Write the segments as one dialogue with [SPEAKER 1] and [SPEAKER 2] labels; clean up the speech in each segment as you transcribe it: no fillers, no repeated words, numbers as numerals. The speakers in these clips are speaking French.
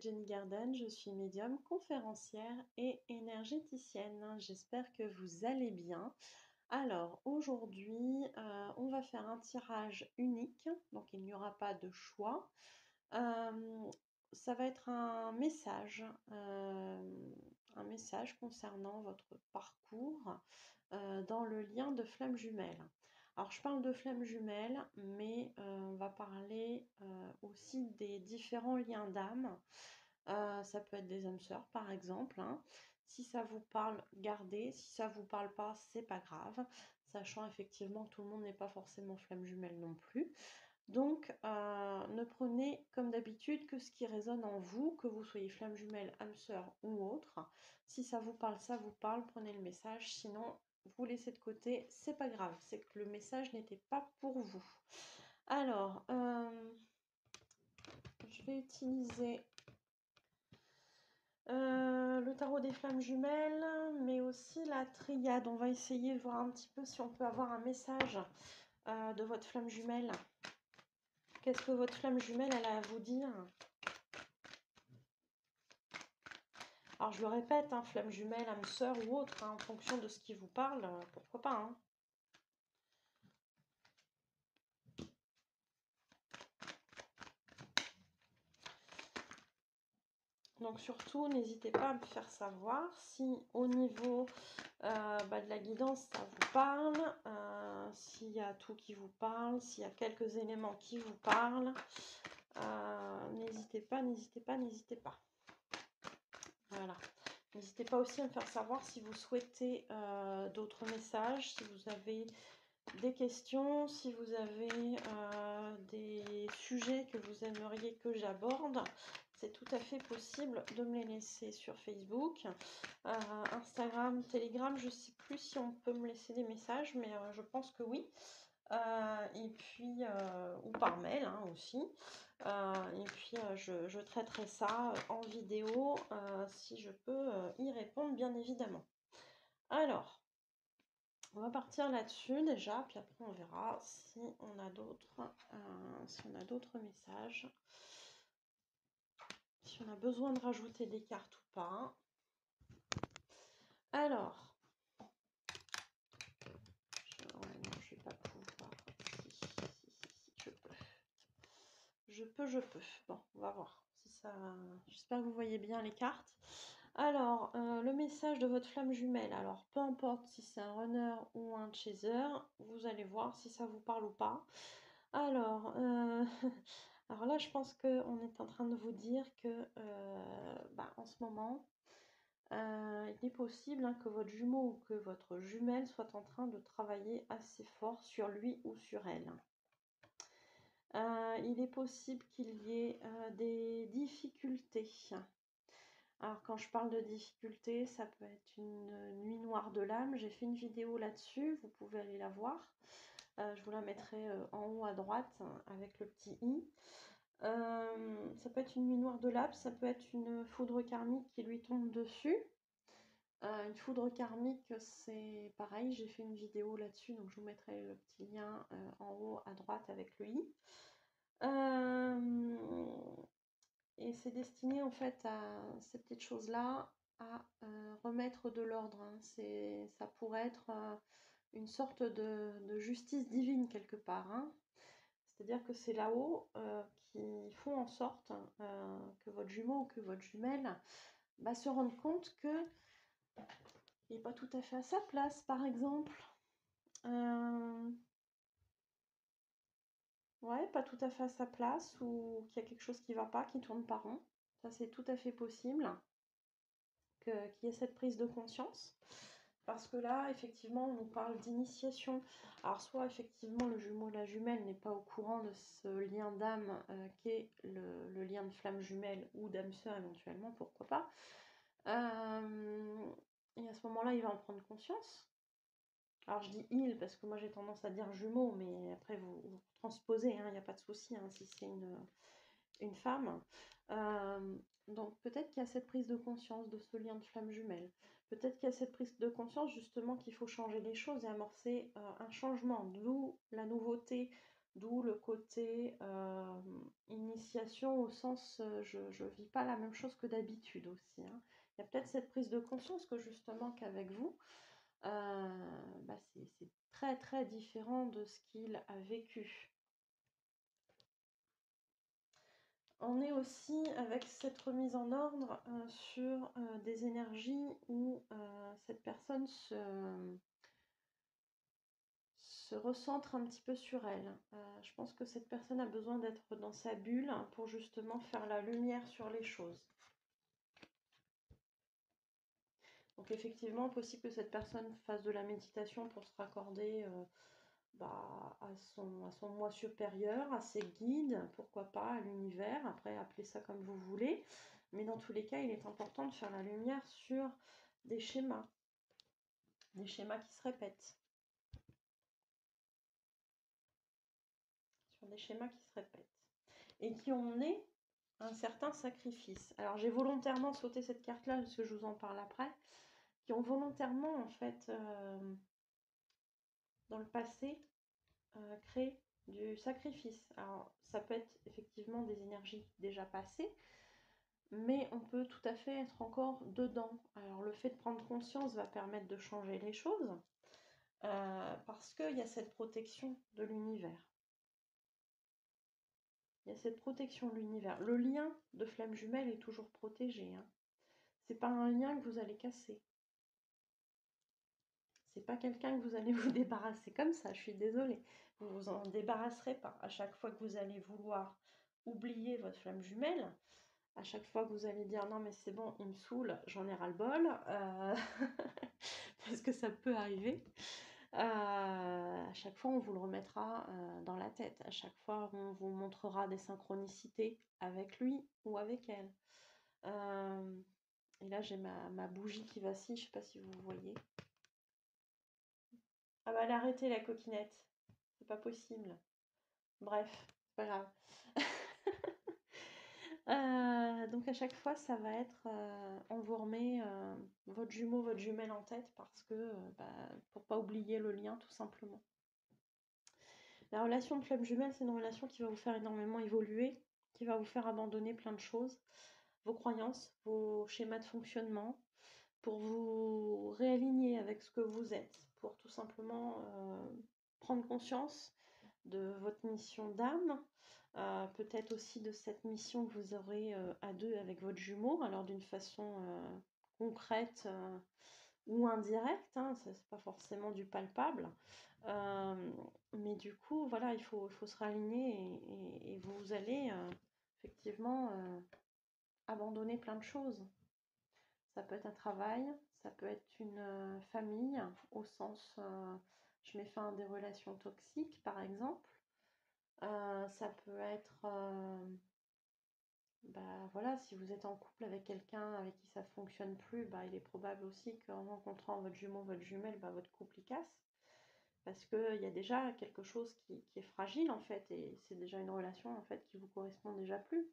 [SPEAKER 1] m'appelle Jenny Garden, je suis médium, conférencière et énergéticienne. J'espère que vous allez bien. Alors aujourd'hui, on va faire un tirage unique, donc il n'y aura pas de choix. Ça va être un message concernant votre parcours dans le lien de flammes jumelles. Alors je parle de flammes jumelles, mais on va parler aussi des différents liens d'âme. Ça peut être des âmes sœurs par exemple, hein. Si ça vous parle, gardez. Si ça vous parle pas, c'est pas grave. Sachant effectivement que tout le monde n'est pas forcément flamme jumelle non plus. Donc, ne prenez comme d'habitude que ce qui résonne en vous, que vous soyez flamme jumelle, âme sœur ou autre. Si ça vous parle, prenez le message. Sinon, vous laissez de côté, c'est pas grave. C'est que le message n'était pas pour vous. Alors, je vais utiliser le tarot des flammes jumelles, mais aussi la triade. On va essayer de voir un petit peu si on peut avoir un message de votre flamme jumelle. Qu'est-ce que votre flamme jumelle elle a à vous dire? Alors je le répète, hein, flamme jumelle, âme sœur ou autre, hein, en fonction de ce qui vous parle, pourquoi pas, hein. Donc surtout, n'hésitez pas à me faire savoir si au niveau de la guidance, ça vous parle, s'il y a tout qui vous parle, s'il y a quelques éléments qui vous parlent. N'hésitez pas, n'hésitez pas, n'hésitez pas. Voilà. N'hésitez pas aussi à me faire savoir si vous souhaitez d'autres messages, si vous avez des questions, si vous avez des sujets que vous aimeriez que j'aborde. C'est tout à fait possible de me les laisser sur Facebook, Instagram, Telegram. Je ne sais plus si on peut me laisser des messages, mais je pense que oui. Et puis, ou par mail hein, aussi. Et puis, je traiterai ça en vidéo si je peux y répondre, bien évidemment. Alors, on va partir là-dessus déjà, puis après on verra si on a d'autres messages. Si on a besoin de rajouter des cartes ou pas. Alors, je vais pas pouvoir. Si, je peux. Bon, on va voir si ça. J'espère que vous voyez bien les cartes. Alors, le message de votre flamme jumelle. Alors, peu importe si c'est un runner ou un chaser, vous allez voir si ça vous parle ou pas. Alors, alors là, je pense qu'on est en train de vous dire que en ce moment, il est possible hein, que votre jumeau ou que votre jumelle soit en train de travailler assez fort sur lui ou sur elle. Il est possible qu'il y ait des difficultés. Alors quand je parle de difficultés, ça peut être une nuit noire de l'âme. J'ai fait une vidéo là-dessus, vous pouvez aller la voir. Je vous la mettrai en haut à droite avec le petit i. Ça peut être une nuit noire de l'âme, ça peut être une foudre karmique qui lui tombe dessus. Une foudre karmique, c'est pareil, j'ai fait une vidéo là-dessus, donc je vous mettrai le petit lien en haut à droite avec le i. Et c'est destiné en fait à ces petites choses-là à remettre de l'ordre. Hein. Ça pourrait être une sorte de justice divine quelque part. Hein. C'est-à-dire que c'est là-haut qui font en sorte que votre jumeau ou que votre jumelle se rende compte que il n'est pas tout à fait à sa place, par exemple. Ouais, pas tout à fait à sa place ou qu'il y a quelque chose qui ne va pas, qui tourne pas rond. Ça, c'est tout à fait possible qu'il y ait cette prise de conscience. Parce que là, effectivement, on nous parle d'initiation. Alors, soit effectivement, le jumeau ou la jumelle n'est pas au courant de ce lien d'âme qu'est le lien de flamme jumelle ou d'âme sœur éventuellement, pourquoi pas. Et à ce moment-là, il va en prendre conscience. Alors, je dis il parce que moi, j'ai tendance à dire jumeau, mais après, vous transposez, il n'y a pas de souci si c'est une femme. Donc, peut-être qu'il y a cette prise de conscience de ce lien de flamme jumelle. Peut-être qu'il y a cette prise de conscience justement qu'il faut changer les choses et amorcer un changement, d'où la nouveauté D'où le côté initiation au sens je ne vis pas la même chose que d'habitude aussi, hein. Il y a peut-être cette prise de conscience que justement qu'avec vous, c'est très très différent de ce qu'il a vécu. On est aussi avec cette remise en ordre sur des énergies où cette personne se recentre un petit peu sur elle. Je pense que cette personne a besoin d'être dans sa bulle pour justement faire la lumière sur les choses. Donc effectivement, possible que cette personne fasse de la méditation pour se raccorder à son moi supérieur, à ses guides, pourquoi pas, à l'univers. Après, appelez ça comme vous voulez. Mais dans tous les cas, il est important de faire la lumière sur des schémas qui se répètent. Sur des schémas qui se répètent. Et qui ont mené un certain sacrifice. Alors j'ai volontairement sauté cette carte-là parce que je vous en parle après. Qui ont volontairement, en fait, dans le passé, créé du sacrifice. Alors ça peut être effectivement des énergies déjà passées, mais on peut tout à fait être encore dedans. Alors le fait de prendre conscience va permettre de changer les choses, parce qu'il y a cette protection de l'univers. Il y a cette protection de l'univers. Le lien de flamme jumelle est toujours protégé, hein. C'est pas un lien que vous allez casser. C'est pas quelqu'un que vous allez vous débarrasser comme ça, je suis désolée. Vous vous en débarrasserez pas. À chaque fois que vous allez vouloir oublier votre flamme jumelle, à chaque fois que vous allez dire non mais c'est bon, il me saoule, j'en ai ras-le-bol, parce que ça peut arriver, à chaque fois on vous le remettra dans la tête, à chaque fois on vous montrera des synchronicités avec lui ou avec elle. Et là j'ai ma bougie qui vacille, je sais pas si vous voyez. Ah bah elle a arrêté la coquinette, c'est pas possible. Bref, c'est pas grave. Donc à chaque fois, ça va être, on vous remet votre jumeau, votre jumelle en tête parce que, pour pas oublier le lien tout simplement. La relation de flamme jumelle, c'est une relation qui va vous faire énormément évoluer, qui va vous faire abandonner plein de choses, vos croyances, vos schémas de fonctionnement, pour vous réaligner avec ce que vous êtes, pour tout simplement prendre conscience de votre mission d'âme, peut-être aussi de cette mission que vous aurez à deux avec votre jumeau, alors d'une façon concrète ou indirecte, hein, c'est pas forcément du palpable, mais du coup, voilà, il faut se réaligner et vous allez effectivement abandonner plein de choses. Ça peut être un travail, ça peut être une famille, au sens, je mets fin à des relations toxiques, par exemple. Ça peut être, voilà, si vous êtes en couple avec quelqu'un avec qui ça ne fonctionne plus, il est probable aussi qu'en rencontrant votre jumeau, votre jumelle, votre couple y casse. Parce qu'il y a déjà quelque chose qui est fragile, en fait, et c'est déjà une relation, en fait, qui vous correspond déjà plus.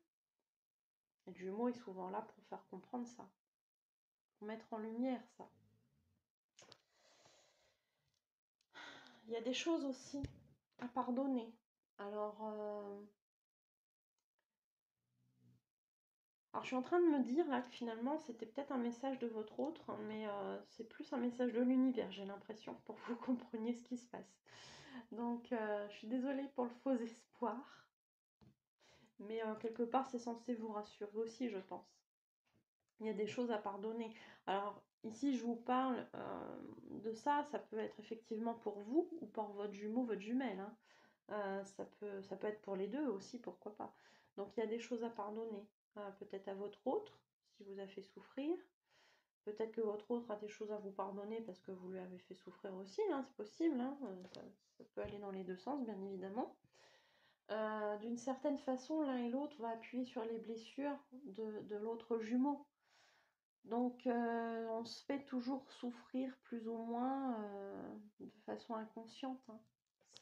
[SPEAKER 1] Et le jumeau est souvent là pour faire comprendre ça, pour mettre en lumière ça. Il y a des choses aussi à pardonner. Alors je suis en train de me dire là que finalement c'était peut-être un message de votre autre, mais c'est plus un message de l'univers, j'ai l'impression, pour que vous compreniez ce qui se passe. Donc je suis désolée pour le faux espoir, mais quelque part c'est censé vous rassurer aussi, je pense. Il y a des choses à pardonner. Alors ici je vous parle de ça, ça peut être effectivement pour vous ou pour votre jumeau, votre jumelle, hein. Ça peut être pour les deux aussi, pourquoi pas. Donc il y a des choses à pardonner. Peut-être à votre autre, si vous a fait souffrir. Peut-être que votre autre a des choses à vous pardonner parce que vous lui avez fait souffrir aussi, hein, c'est possible, hein. Ça peut aller dans les deux sens, bien évidemment. D'une certaine façon, l'un et l'autre va appuyer sur les blessures de l'autre jumeau. Donc on se fait toujours souffrir plus ou moins de façon inconsciente, hein.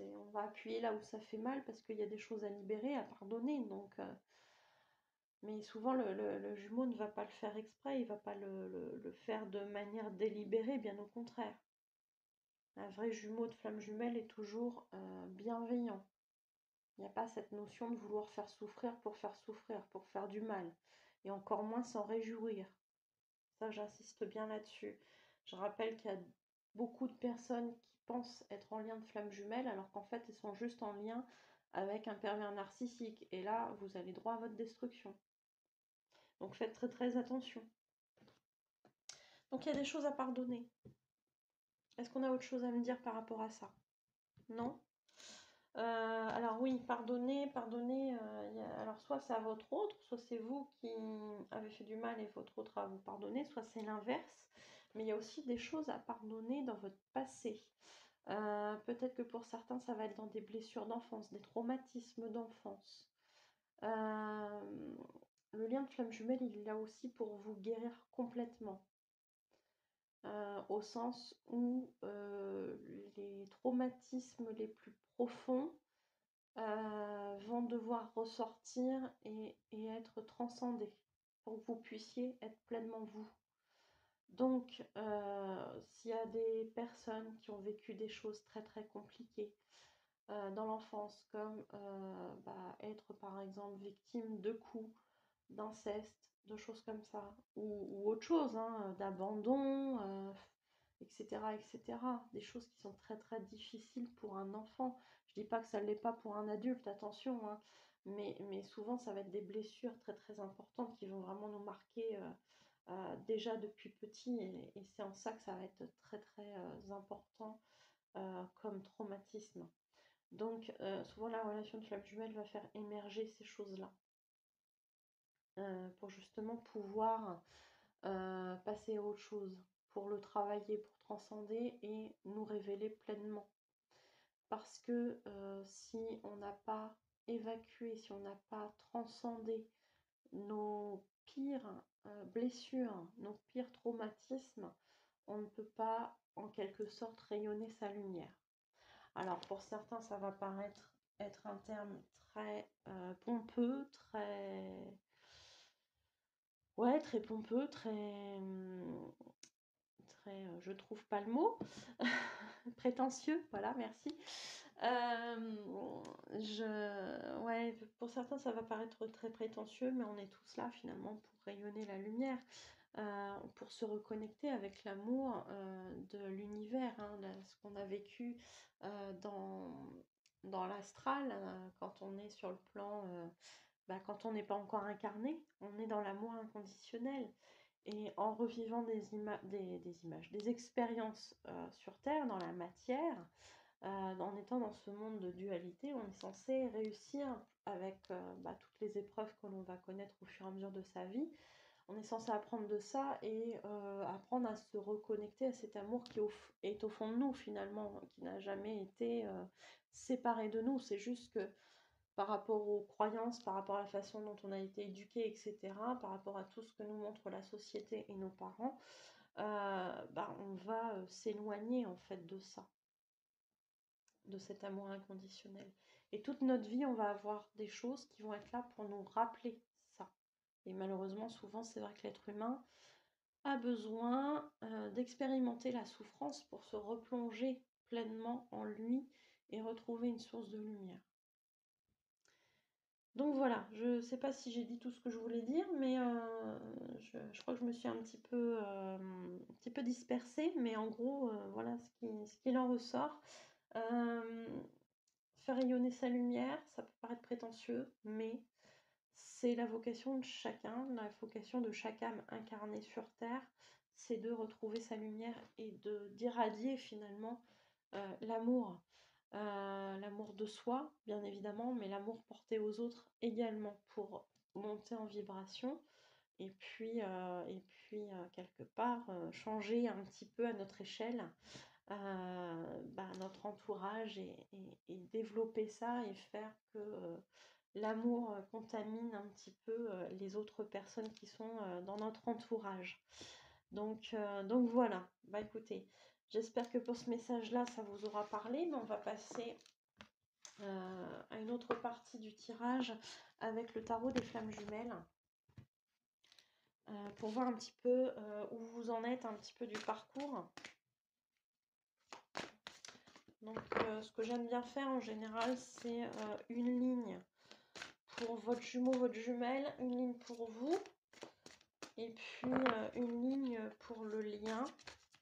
[SPEAKER 1] On va appuyer là où ça fait mal parce qu'il y a des choses à libérer, à pardonner. Donc, mais souvent le jumeau ne va pas le faire exprès, il ne va pas le faire de manière délibérée, bien au contraire. Un vrai jumeau de flamme jumelle est toujours bienveillant. Il n'y a pas cette notion de vouloir faire souffrir, pour faire du mal. Et encore moins s'en réjouir. Ça, j'insiste bien là-dessus. Je rappelle qu'il y a beaucoup de personnes qui pensent être en lien de flamme jumelle, alors qu'en fait, ils sont juste en lien avec un pervers narcissique. Et là, vous allez droit à votre destruction. Donc faites très très attention. Donc il y a des choses à pardonner. Est-ce qu'on a autre chose à me dire par rapport à ça? Non? Alors oui, pardonner, alors soit c'est à votre autre, soit c'est vous qui avez fait du mal et votre autre à vous pardonner, soit c'est l'inverse. Mais il y a aussi des choses à pardonner dans votre passé. Peut-être que pour certains, ça va être dans des blessures d'enfance, des traumatismes d'enfance. Le lien de flamme jumelle, il est là aussi pour vous guérir complètement. Au sens où les traumatismes les plus profonds vont devoir ressortir et être transcendés pour que vous puissiez être pleinement vous. Donc, s'il y a des personnes qui ont vécu des choses très très compliquées dans l'enfance, comme être par exemple victime de coups, d'inceste, de choses comme ça, ou autre chose, hein, d'abandon, etc., etc. Des choses qui sont très très difficiles pour un enfant. Je dis pas que ça ne l'est pas pour un adulte, attention, hein, mais souvent ça va être des blessures très très importantes qui vont vraiment nous marquer déjà depuis petit, et c'est en ça que ça va être très très important comme traumatisme. Donc souvent la relation de flamme jumelle va faire émerger ces choses-là pour justement pouvoir passer à autre chose, pour le travailler, pour transcender et nous révéler pleinement. Parce que si on n'a pas évacué, si on n'a pas transcendé nos pires blessures, nos pires traumatismes, on ne peut pas en quelque sorte rayonner sa lumière. Alors pour certains, ça va paraître être un terme très pompeux, très pompeux, je trouve pas le mot, prétentieux, voilà, merci. Pour certains, ça va paraître très prétentieux, mais on est tous là finalement pour rayonner la lumière, pour se reconnecter avec l'amour de l'univers, hein, ce qu'on a vécu dans l'astral, quand on est sur le plan, quand on n'est pas encore incarné, on est dans l'amour inconditionnel. Et en revivant des images, des expériences sur Terre, dans la matière, en étant dans ce monde de dualité, on est censé réussir avec toutes les épreuves que l'on va connaître au fur et à mesure de sa vie. On est censé apprendre de ça et apprendre à se reconnecter à cet amour qui est au fond de nous finalement, qui n'a jamais été séparé de nous. C'est juste que par rapport aux croyances, par rapport à la façon dont on a été éduqué, etc., par rapport à tout ce que nous montre la société et nos parents, on va s'éloigner en fait de ça, de cet amour inconditionnel. Et toute notre vie, on va avoir des choses qui vont être là pour nous rappeler ça. Et malheureusement, souvent, c'est vrai que l'être humain a besoin d'expérimenter la souffrance pour se replonger pleinement en lui et retrouver une source de lumière. Donc voilà, je ne sais pas si j'ai dit tout ce que je voulais dire, mais je crois que je me suis un petit peu dispersée, mais en gros, voilà ce qu'il en ressort. Faire rayonner sa lumière, ça peut paraître prétentieux, mais c'est la vocation de chacun, la vocation de chaque âme incarnée sur Terre, c'est de retrouver sa lumière et d'irradier finalement l'amour. L'amour de soi, bien évidemment, mais l'amour porté aux autres également pour monter en vibration et puis quelque part changer un petit peu à notre échelle notre entourage et développer ça et faire que l'amour contamine un petit peu les autres personnes qui sont dans notre entourage. Donc voilà, écoutez, j'espère que pour ce message-là, ça vous aura parlé, mais on va passer à une autre partie du tirage avec le tarot des flammes jumelles pour voir un petit peu où vous en êtes, un petit peu du parcours. Donc, ce que j'aime bien faire en général, c'est une ligne pour votre jumeau, votre jumelle, une ligne pour vous, et puis une ligne pour le lien,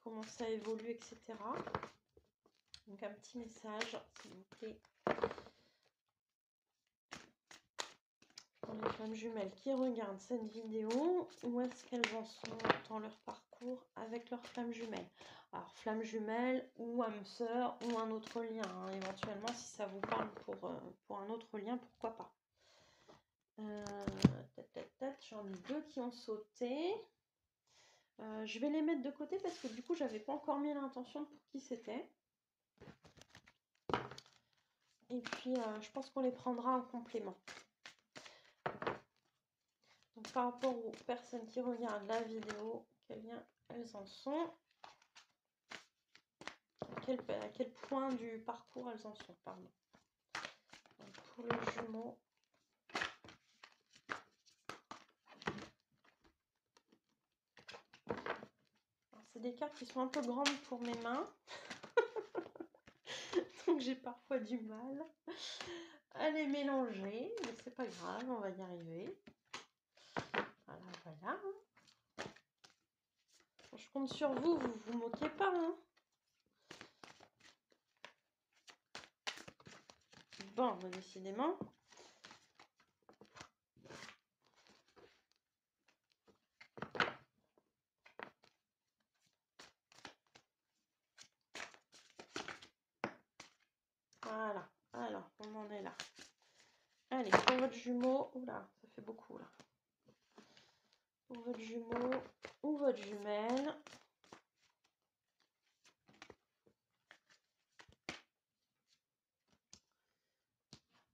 [SPEAKER 1] comment ça évolue, etc. Donc, un petit message, s'il vous plaît. Pour les flammes jumelles qui regardent cette vidéo, où est-ce qu'elles en sont dans leur parcours avec leurs flammes jumelles? Alors, flammes jumelles ou âme sœur ou un autre lien, hein. Éventuellement, si ça vous parle pour un autre lien, pourquoi pas. J'en ai deux qui ont sauté. Je vais les mettre de côté parce que du coup, j'avais pas encore mis l'intention pour qui c'était. Et puis, je pense qu'on les prendra en complément. Donc, par rapport aux personnes qui regardent la vidéo, quel lien elles en sont? À quel point du parcours elles en sont, pardon. Donc, pour les jumeaux. C'est des cartes qui sont un peu grandes pour mes mains. Donc, j'ai parfois du mal à les mélanger. Mais c'est pas grave, on va y arriver. Voilà, voilà. Je compte sur vous, vous vous moquez pas, hein. Bon, décidément. Voilà, alors, on en est là. Allez, pour votre jumeau, oula, ça fait beaucoup là. Pour votre jumeau ou votre jumelle.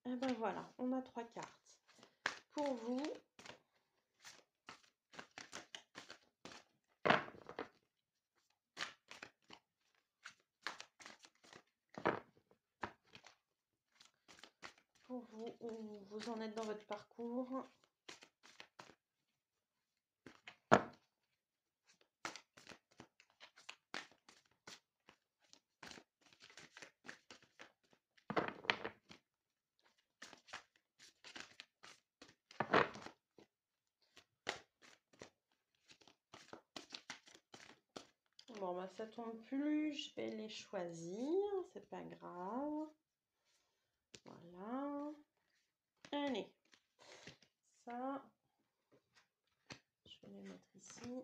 [SPEAKER 1] Et ben voilà, on a 3 cartes. Pour vous, où vous en êtes dans votre parcours. Bon, bah ça tombe plus, je vais les choisir, c'est pas grave. Voilà. Allez, ça, je vais les mettre ici.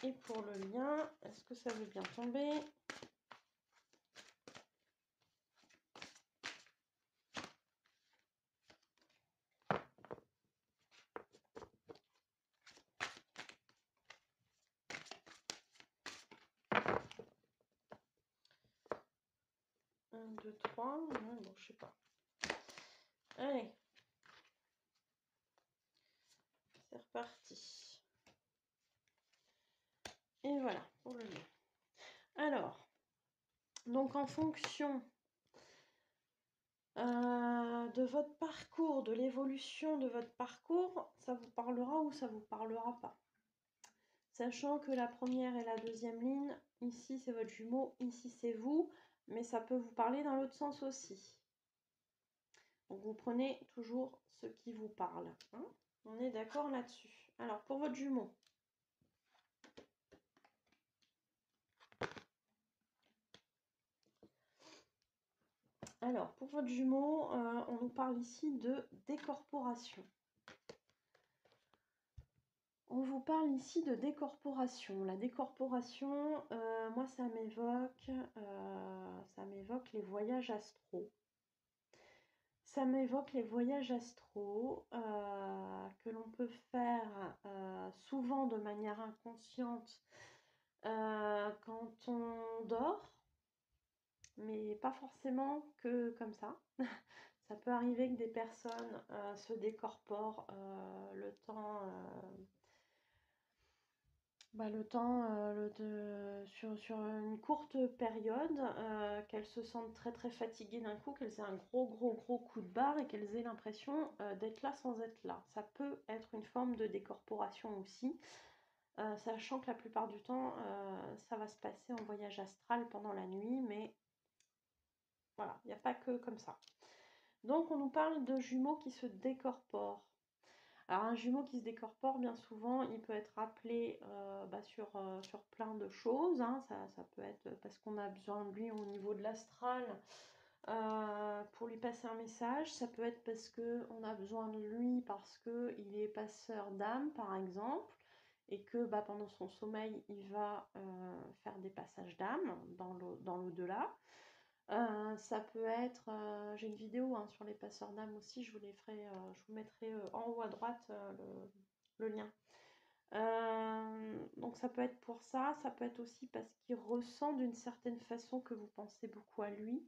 [SPEAKER 1] Et pour le lien, est-ce que ça veut bien tomber? Un, 2, 3, bon, je sais pas. Allez, c'est reparti. Et voilà, pour le lien. Alors, donc en fonction de votre parcours, de l'évolution de votre parcours, ça vous parlera ou ça vous parlera pas. Sachant que la première et la deuxième ligne, ici c'est votre jumeau, ici c'est vous, mais ça peut vous parler dans l'autre sens aussi. Donc vous prenez toujours ce qui vous parle, hein. On est d'accord là-dessus. Alors pour votre jumeau. Alors pour votre jumeau, on nous parle ici de décorporation. On vous parle ici de décorporation. La décorporation, moi ça m'évoque les voyages astraux. Ça m'évoque les voyages astraux que l'on peut faire souvent de manière inconsciente quand on dort, mais pas forcément que comme ça. Ça peut arriver que des personnes se décorporent le temps sur une courte période, qu'elles se sentent très très fatiguées d'un coup, qu'elles aient un gros coup de barre et qu'elles aient l'impression d'être là sans être là. Ça peut être une forme de décorporation aussi. sachant que la plupart du temps, ça va se passer en voyage astral pendant la nuit, mais voilà, il n'y a pas que comme ça. Donc on nous parle de jumeaux qui se décorporent. Alors un jumeau qui se décorpore, bien souvent, il peut être appelé sur plein de choses, hein. Ça peut être parce qu'on a besoin de lui au niveau de l'astral pour lui passer un message. Ça peut être parce qu'on a besoin de lui parce qu'il est passeur d'âme, par exemple, et que pendant son sommeil, il va faire des passages d'âme dans l'au-delà. Ça peut être, j'ai une vidéo sur les passeurs d'âme aussi, je vous mettrai en haut à droite le lien. Donc ça peut être pour ça peut être aussi parce qu'il ressent d'une certaine façon que vous pensez beaucoup à lui,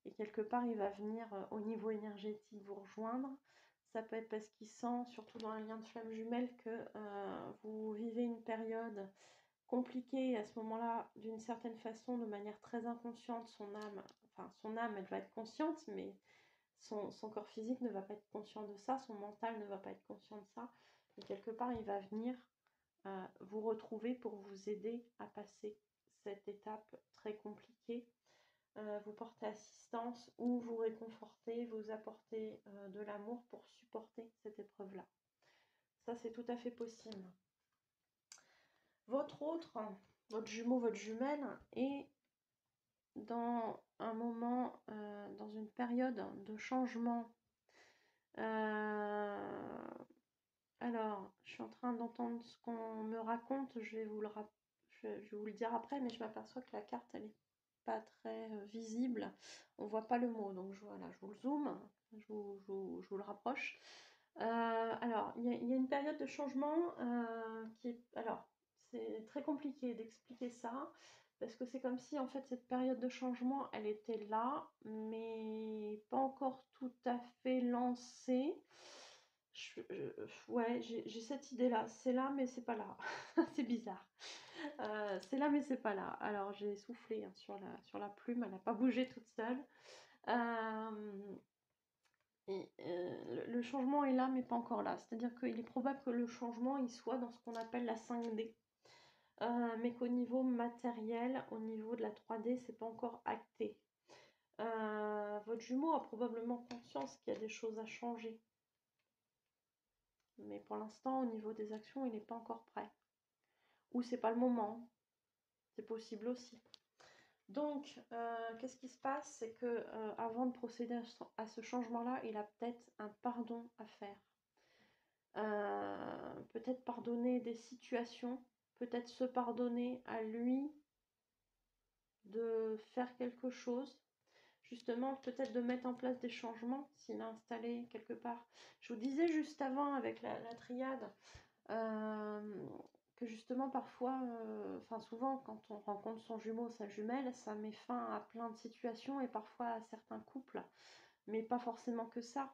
[SPEAKER 1] et quelque part il va venir au niveau énergétique vous rejoindre. Ça peut être parce qu'il sent, surtout dans un lien de flamme jumelle, que vous vivez une période compliquée, et à ce moment-là, d'une certaine façon, de manière très inconsciente, son âme, elle va être consciente, mais son corps physique ne va pas être conscient de ça, son mental ne va pas être conscient de ça, et quelque part, il va venir vous retrouver pour vous aider à passer cette étape très compliquée, vous porter assistance ou vous réconforter, vous apporter de l'amour pour supporter cette épreuve-là. Ça, c'est tout à fait possible. Votre jumeau, votre jumelle est dans un moment, dans une période de changement. Alors, je suis en train d'entendre ce qu'on me raconte, je vais vous le dire après, mais je m'aperçois que la carte, elle n'est pas très visible. On ne voit pas le mot, donc voilà, je vous le zoome, je vous le rapproche. Alors, il y a une période de changement qui est... Alors, c'est très compliqué d'expliquer ça, parce que c'est comme si, en fait, cette période de changement, elle était là, mais pas encore tout à fait lancée. Ouais, j'ai cette idée-là. C'est là, mais c'est pas là. C'est bizarre. C'est là, mais c'est pas là. Alors, j'ai soufflé sur la plume, elle n'a pas bougé toute seule. Le changement est là, mais pas encore là. C'est-à-dire qu'il est probable que le changement il soit dans ce qu'on appelle la 5D. Mais qu'au niveau matériel, au niveau de la 3D, c'est pas encore acté. Votre jumeau a probablement conscience qu'il y a des choses à changer. Mais pour l'instant, au niveau des actions, il n'est pas encore prêt. Ou c'est pas le moment. C'est possible aussi. Donc, qu'est-ce qui se passe? C'est que avant de procéder à ce changement-là, il a peut-être un pardon à faire. Peut-être pardonner des situations, peut-être se pardonner à lui de faire quelque chose, justement peut-être de mettre en place des changements s'il a installé quelque part. Je vous disais juste avant avec la triade que justement parfois, souvent quand on rencontre son jumeau, sa jumelle, ça met fin à plein de situations et parfois à certains couples, mais pas forcément que ça.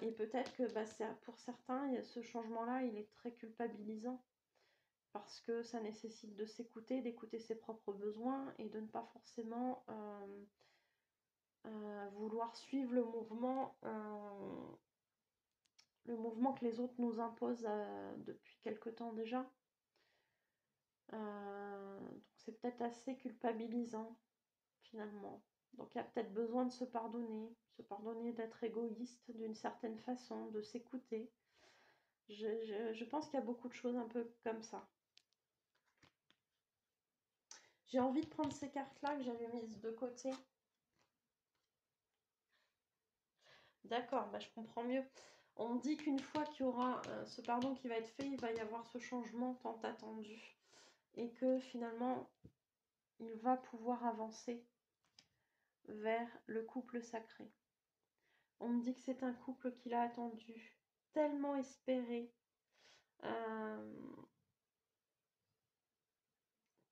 [SPEAKER 1] Et peut-être que pour certains, ce changement-là, il est très culpabilisant parce que ça nécessite de s'écouter, d'écouter ses propres besoins et de ne pas forcément vouloir suivre le mouvement que les autres nous imposent depuis quelque temps déjà. Donc c'est peut-être assez culpabilisant finalement. Donc il y a peut-être besoin de se pardonner d'être égoïste d'une certaine façon, de s'écouter. Je pense qu'il y a beaucoup de choses un peu comme ça. J'ai envie de prendre ces cartes-là que j'avais mises de côté. D'accord, je comprends mieux. On me dit qu'une fois qu'il y aura ce pardon qui va être fait, il va y avoir ce changement tant attendu. Et que finalement, il va pouvoir avancer vers le couple sacré. On me dit que c'est un couple qu'il a attendu, tellement espéré.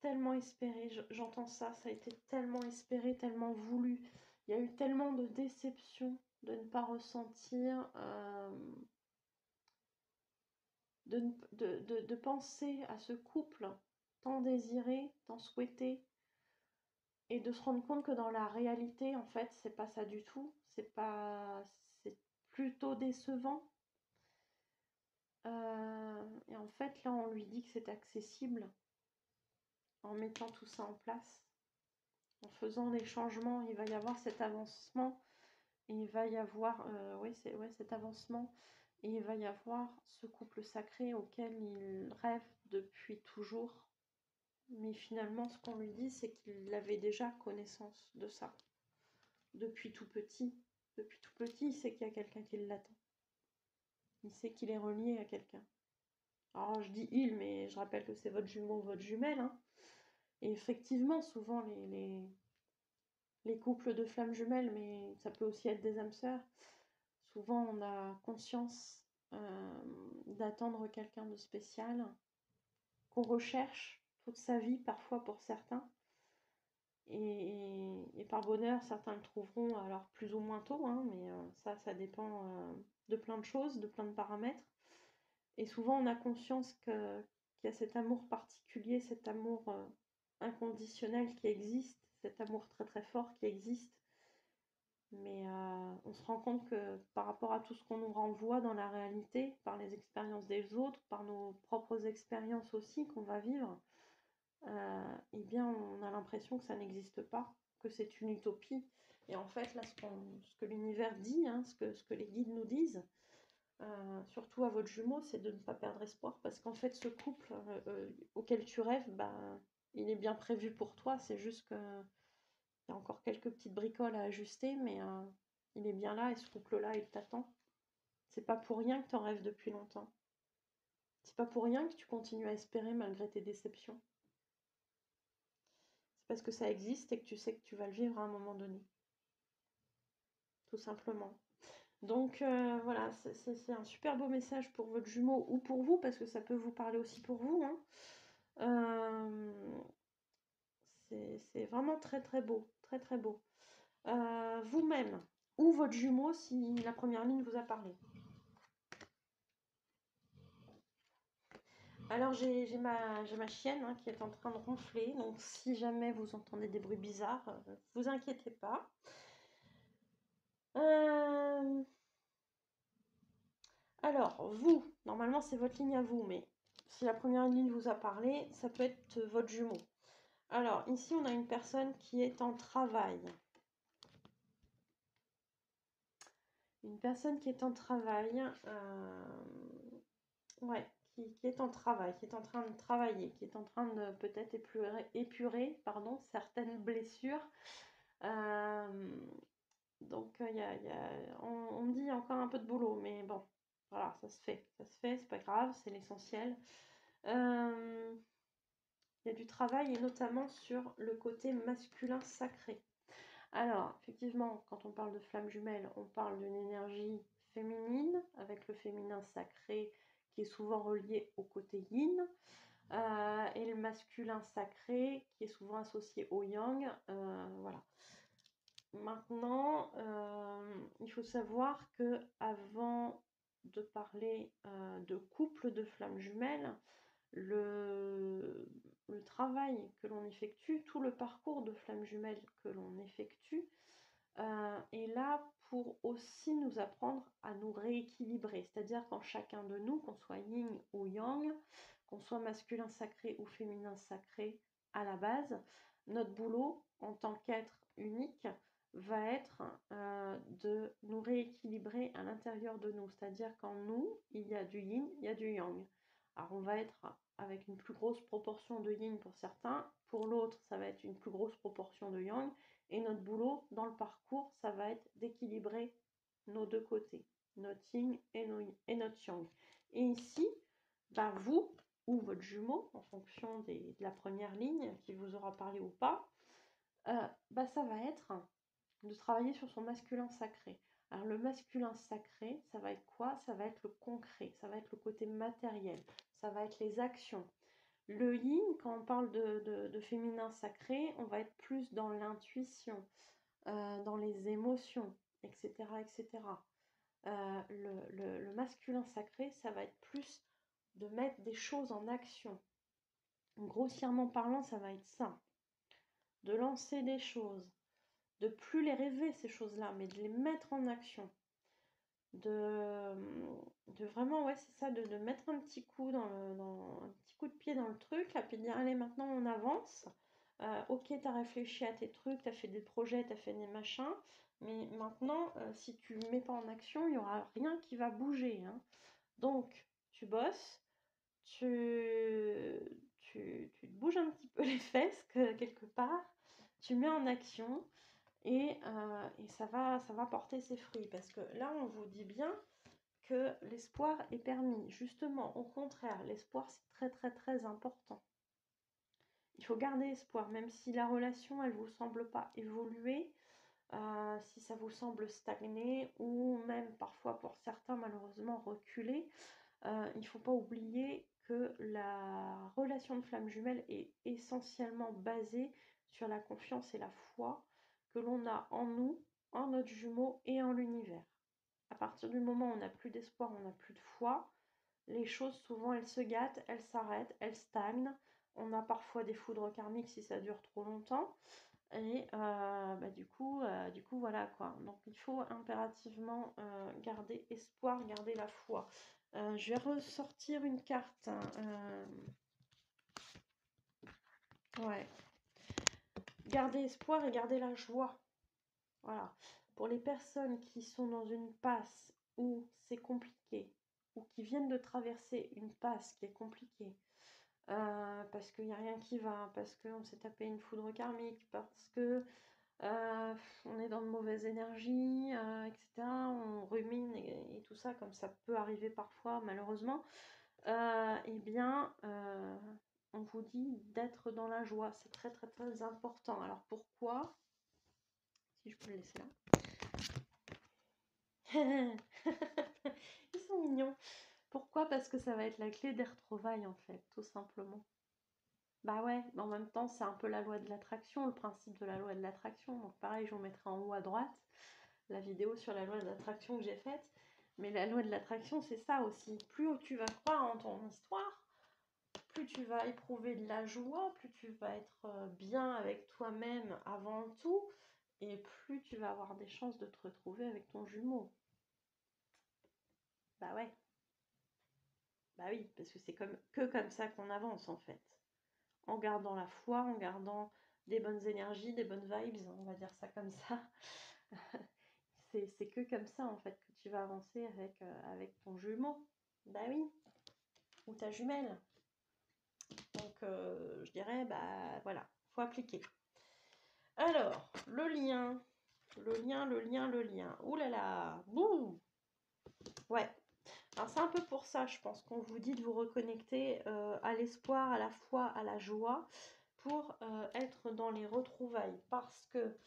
[SPEAKER 1] Tellement espéré, j'entends ça a été tellement espéré, tellement voulu. Il y a eu tellement de déception de ne pas ressentir, de penser à ce couple tant désiré, tant souhaité, et de se rendre compte que dans la réalité, en fait, c'est pas ça du tout. C'est plutôt décevant. Et en fait, là, on lui dit que c'est accessible en mettant tout ça en place. En faisant des changements, il va y avoir cet avancement. Et il va y avoir cet avancement. Et il va y avoir ce couple sacré auquel il rêve depuis toujours. Mais finalement, ce qu'on lui dit, c'est qu'il avait déjà connaissance de ça. Depuis tout petit. Depuis tout petit, il sait qu'il y a quelqu'un qui l'attend. Il sait qu'il est relié à quelqu'un. Alors, je dis il, mais je rappelle que c'est votre jumeau ou votre jumelle. Hein. Et effectivement, souvent, les couples de flammes jumelles, mais ça peut aussi être des âmes sœurs, souvent, on a conscience d'attendre quelqu'un de spécial, qu'on recherche toute sa vie, parfois pour certains. Et par bonheur, certains le trouveront alors plus ou moins tôt, hein, mais ça dépend de plein de choses, de plein de paramètres. Et souvent, on a conscience qu'il y a cet amour particulier, cet amour inconditionnel qui existe, cet amour très très fort qui existe. Mais on se rend compte que par rapport à tout ce qu'on nous renvoie dans la réalité, par les expériences des autres, par nos propres expériences aussi qu'on va vivre, eh bien on a l'impression que ça n'existe pas, que c'est une utopie. Et en fait, là, ce que l'univers dit, hein, ce que les guides nous disent, surtout à votre jumeau, c'est de ne pas perdre espoir, parce qu'en fait, ce couple auquel tu rêves, bah, il est bien prévu pour toi, c'est juste que il y a encore quelques petites bricoles à ajuster, mais il est bien là et ce couple-là, il t'attend. C'est pas pour rien que tu en rêves depuis longtemps. C'est pas pour rien que tu continues à espérer malgré tes déceptions. C'est parce que ça existe et que tu sais que tu vas le vivre à un moment donné. Tout simplement. Donc voilà, c'est un super beau message pour votre jumeau ou pour vous, parce que ça peut vous parler aussi pour vous. Hein. C'est vraiment très très beau. Très très beau. Vous-même ou votre jumeau si la première ligne vous a parlé. Alors j'ai ma chienne hein, qui est en train de ronfler, donc si jamais vous entendez des bruits bizarres, vous inquiétez pas. Alors vous, normalement c'est votre ligne à vous, mais si la première ligne vous a parlé, ça peut être votre jumeau. Alors ici on a une personne qui est en travail. Une personne qui est en travail, ouais, qui est en travail, qui est en train de travailler, qui est en train de peut-être épurer certaines blessures. Donc on me dit encore un peu de boulot, mais bon, voilà, ça se fait, c'est pas grave, c'est l'essentiel. Il y a du travail et notamment sur le côté masculin sacré. Alors, effectivement, quand on parle de flamme jumelle, on parle d'une énergie féminine, avec le féminin sacré qui est souvent relié au côté yin, et le masculin sacré qui est souvent associé au yang. Voilà. Maintenant, il faut savoir que avant de parler de couple de flammes jumelles, le travail que l'on effectue, tout le parcours de flammes jumelles que l'on effectue, est là pour aussi nous apprendre à nous rééquilibrer. C'est-à-dire qu'en chacun de nous, qu'on soit yin ou yang, qu'on soit masculin sacré ou féminin sacré à la base, notre boulot en tant qu'être unique va être de nous rééquilibrer à l'intérieur de nous. C'est-à-dire qu'en nous, il y a du yin, il y a du yang. Alors on va être avec une plus grosse proportion de yin pour certains, pour l'autre ça va être une plus grosse proportion de yang, et notre boulot dans le parcours, ça va être d'équilibrer nos deux côtés, notre yin et notre yang. Et ici, bah vous ou votre jumeau, en fonction de la première ligne qui vous aura parlé ou pas, bah ça va être de travailler sur son masculin sacré. Alors le masculin sacré, ça va être quoi? Ça va être le concret, ça va être le côté matériel, ça va être les actions. Le yin, quand on parle de féminin sacré, on va être plus dans l'intuition, dans les émotions, etc. etc. Le masculin sacré, ça va être plus de mettre des choses en action. Grossièrement parlant, ça va être ça. De lancer des choses, de plus les rêver ces choses-là, mais de les mettre en action. de, vraiment, ouais, c'est ça, de mettre un petit coup un petit coup de pied dans le truc, là, puis de dire, allez, maintenant on avance. Ok, tu as réfléchi à tes trucs, tu as fait des projets, tu as fait des machins, mais maintenant, si tu ne mets pas en action, il n'y aura rien qui va bouger, hein. Donc, tu bosses, tu te bouges un petit peu les fesses quelque part, tu mets en action et ça va porter ses fruits. Parce que là, on vous dit bien que l'espoir est permis. Justement, au contraire, l'espoir, c'est très très très important. Il faut garder espoir, même si la relation, elle ne vous semble pas évoluer, si ça vous semble stagner ou même parfois pour certains malheureusement reculer. Il ne faut pas oublier que la relation de flamme jumelle est essentiellement basée sur la confiance et la foi que l'on a en nous, en notre jumeau et en l'univers. À partir du moment où on n'a plus d'espoir, on n'a plus de foi, les choses souvent elles se gâtent, elles s'arrêtent, elles stagnent. On a parfois des foudres karmiques si ça dure trop longtemps. Et du coup voilà quoi. Donc il faut impérativement garder espoir, garder la foi. Je vais ressortir une carte, hein, ouais. Garder espoir et garder la joie. Voilà. Pour les personnes qui sont dans une passe où c'est compliqué, ou qui viennent de traverser une passe qui est compliquée, parce qu'il n'y a rien qui va, parce qu'on s'est tapé une foudre karmique, parce que on est dans de mauvaises énergies, etc. On rumine et tout ça, comme ça peut arriver parfois, malheureusement. Eh bien, on vous dit d'être dans la joie. C'est très, très, très important. Alors, pourquoi? Si je peux le laisser là. Ils sont mignons. Pourquoi? Parce que ça va être la clé des retrouvailles, en fait, tout simplement. Bah ouais, mais en même temps, c'est un peu la loi de l'attraction, le principe de la loi de l'attraction. Donc pareil, je vous mettrai en haut à droite la vidéo sur la loi de l'attraction que j'ai faite. Mais la loi de l'attraction, c'est ça aussi. Plus tu vas croire en ton histoire, plus tu vas éprouver de la joie, plus tu vas être bien avec toi-même avant tout, et plus tu vas avoir des chances de te retrouver avec ton jumeau. Bah ouais. Bah oui, parce que c'est comme ça qu'on avance en fait. En gardant la foi, en gardant des bonnes énergies, des bonnes vibes, on va dire ça comme ça. C'est que comme ça en fait que tu vas avancer avec ton jumeau. Bah oui, ou ta jumelle. Donc je dirais, bah voilà, faut appliquer. Alors, le lien. Ouh là là, bouh. Ouais. Alors c'est un peu pour ça, je pense, qu'on vous dit de vous reconnecter à l'espoir, à la foi, à la joie, pour être dans les retrouvailles. Parce que,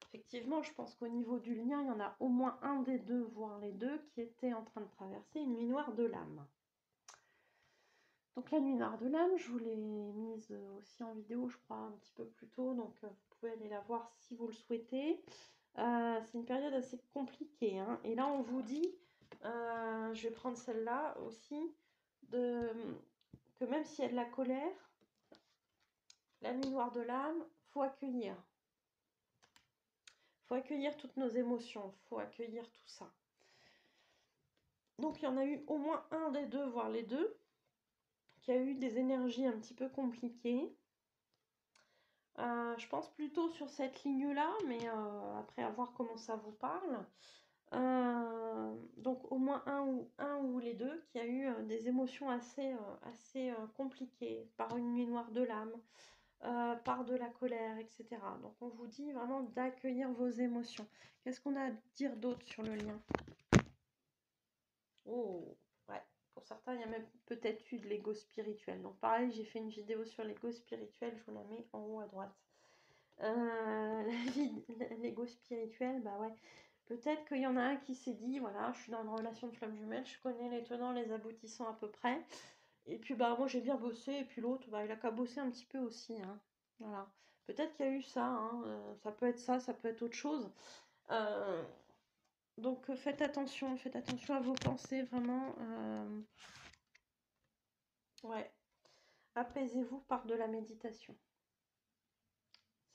[SPEAKER 1] effectivement, je pense qu'au niveau du lien, il y en a au moins un des deux, voire les deux, qui étaient en train de traverser une nuit noire de l'âme. Donc la nuit noire de l'âme, je vous l'ai mise aussi en vidéo, je crois, un petit peu plus tôt. Donc vous pouvez aller la voir si vous le souhaitez. C'est une période assez compliquée, hein. Et là, on vous dit, je vais prendre celle-là aussi, que même s'il y a de la colère, la nuit noire de l'âme, faut accueillir. Faut accueillir toutes nos émotions, faut accueillir tout ça. Donc il y en a eu au moins un des deux, voire les deux, qui a eu des énergies un petit peu compliquées. Je pense plutôt sur cette ligne-là, mais après à voir comment ça vous parle. Donc au moins un ou les deux qui a eu des émotions assez compliquées, par une nuit noire de l'âme, par de la colère, etc. Donc on vous dit vraiment d'accueillir vos émotions. Qu'est-ce qu'on a à dire d'autre sur le lien? Oh, ouais. Pour certains, il y a même peut-être eu de l'ego spirituel. Donc pareil, j'ai fait une vidéo sur l'ego spirituel, je vous la mets en haut à droite. L'ego spirituel, bah ouais. Peut-être qu'il y en a un qui s'est dit, voilà, je suis dans une relation de flamme jumelle, je connais les tenants, les aboutissants à peu près. Et puis bah moi j'ai bien bossé, et puis l'autre, bah il a qu'à bosser un petit peu aussi, hein. Voilà. Peut-être qu'il y a eu ça, hein. Ça peut être ça, ça peut être autre chose. Donc faites attention à vos pensées, vraiment. Ouais. Apaisez-vous par de la méditation.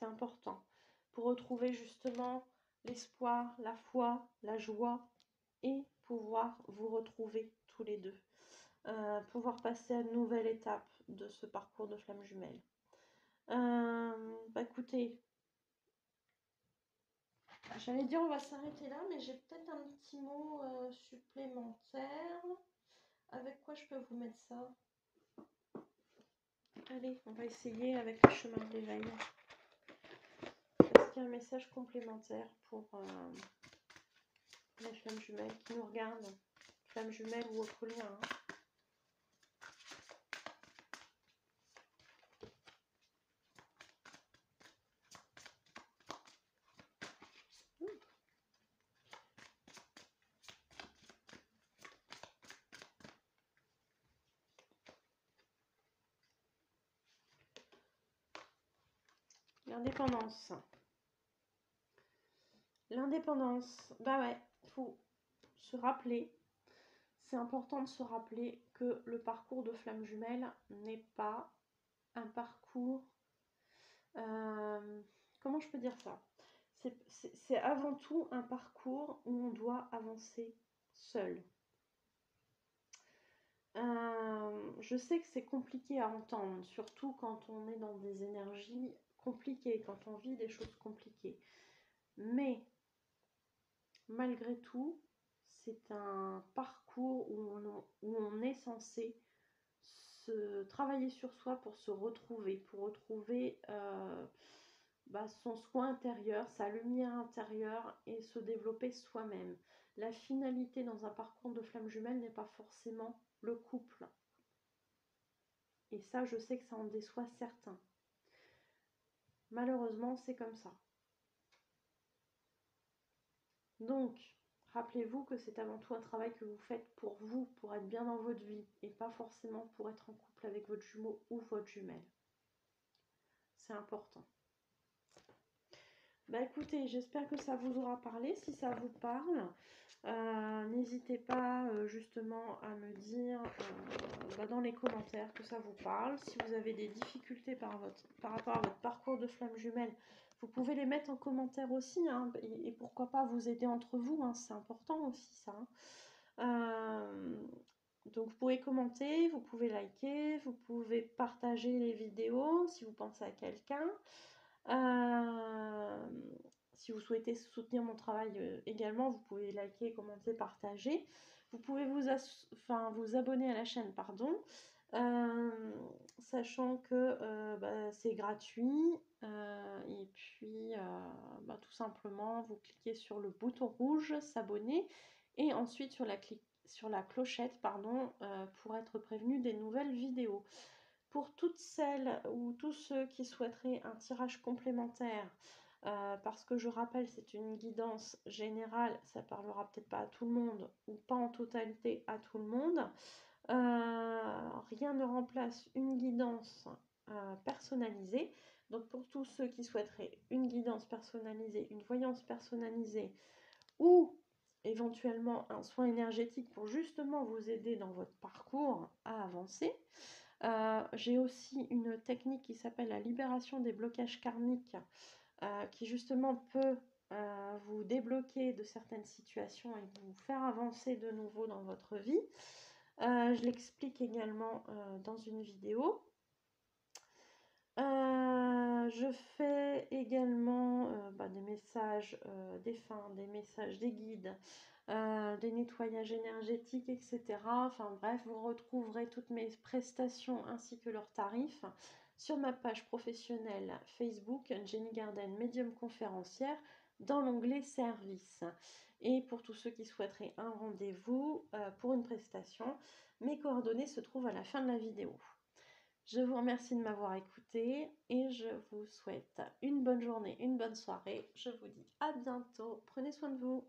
[SPEAKER 1] C'est important. Pour retrouver justement l'espoir, la foi, la joie et pouvoir vous retrouver tous les deux. Pouvoir passer à une nouvelle étape de ce parcours de flamme jumelle. Écoutez, j'allais dire on va s'arrêter là, mais j'ai peut-être un petit mot supplémentaire. Avec quoi je peux vous mettre ça? Allez, on va essayer avec le chemin de l'éveil. Est-ce qu'il y a un message complémentaire pour les flammes jumelles qui nous regardent? Flammes jumelles ou autre lien, hein. L'indépendance. L'indépendance, bah ouais, il faut se rappeler, c'est important de se rappeler que le parcours de flamme jumelle n'est pas un parcours, comment je peux dire ça? C'est avant tout un parcours où on doit avancer seul. Je sais que c'est compliqué à entendre, surtout quand on est dans des énergies compliquées, quand on vit des choses compliquées. Mais malgré tout, c'est un parcours où on est censé se travailler sur soi pour se retrouver, pour retrouver son soi intérieur, sa lumière intérieure et se développer soi-même. La finalité dans un parcours de flamme jumelle n'est pas forcément le couple. Et ça, je sais que ça en déçoit certains. Malheureusement, c'est comme ça. Donc, rappelez-vous que c'est avant tout un travail que vous faites pour vous, pour être bien dans votre vie, et pas forcément pour être en couple avec votre jumeau ou votre jumelle. C'est important. Écoutez, j'espère que ça vous aura parlé. Si ça vous parle, n'hésitez pas justement à me dire dans les commentaires que ça vous parle. Si vous avez des difficultés par rapport à votre parcours de flamme jumelle, vous pouvez les mettre en commentaire aussi, hein, et pourquoi pas vous aider entre vous, hein, c'est important aussi ça. Donc vous pouvez commenter, vous pouvez liker, vous pouvez partager les vidéos si vous pensez à quelqu'un. Si vous souhaitez soutenir mon travail également, vous pouvez liker, commenter, partager. Vous pouvez vous abonner à la chaîne, pardon, sachant que c'est gratuit. Et puis, tout simplement, vous cliquez sur le bouton rouge, s'abonner, et ensuite sur la clochette, pour être prévenu des nouvelles vidéos. Pour toutes celles ou tous ceux qui souhaiteraient un tirage complémentaire, parce que je rappelle, c'est une guidance générale, ça parlera peut-être pas à tout le monde ou pas en totalité à tout le monde. Rien ne remplace une guidance personnalisée. Donc pour tous ceux qui souhaiteraient une guidance personnalisée, une voyance personnalisée ou éventuellement un soin énergétique pour justement vous aider dans votre parcours à avancer, j'ai aussi une technique qui s'appelle la libération des blocages karmiques, qui justement peut vous débloquer de certaines situations et vous faire avancer de nouveau dans votre vie. Je l'explique également dans une vidéo. Je fais également des messages défunts, des messages des guides, des nettoyages énergétiques, etc. Enfin bref, vous retrouverez toutes mes prestations ainsi que leurs tarifs sur ma page professionnelle Facebook, Jenny Garden, médium conférencière, dans l'onglet service. Et pour tous ceux qui souhaiteraient un rendez-vous pour une prestation, mes coordonnées se trouvent à la fin de la vidéo. Je vous remercie de m'avoir écouté et je vous souhaite une bonne journée, une bonne soirée. Je vous dis à bientôt. Prenez soin de vous.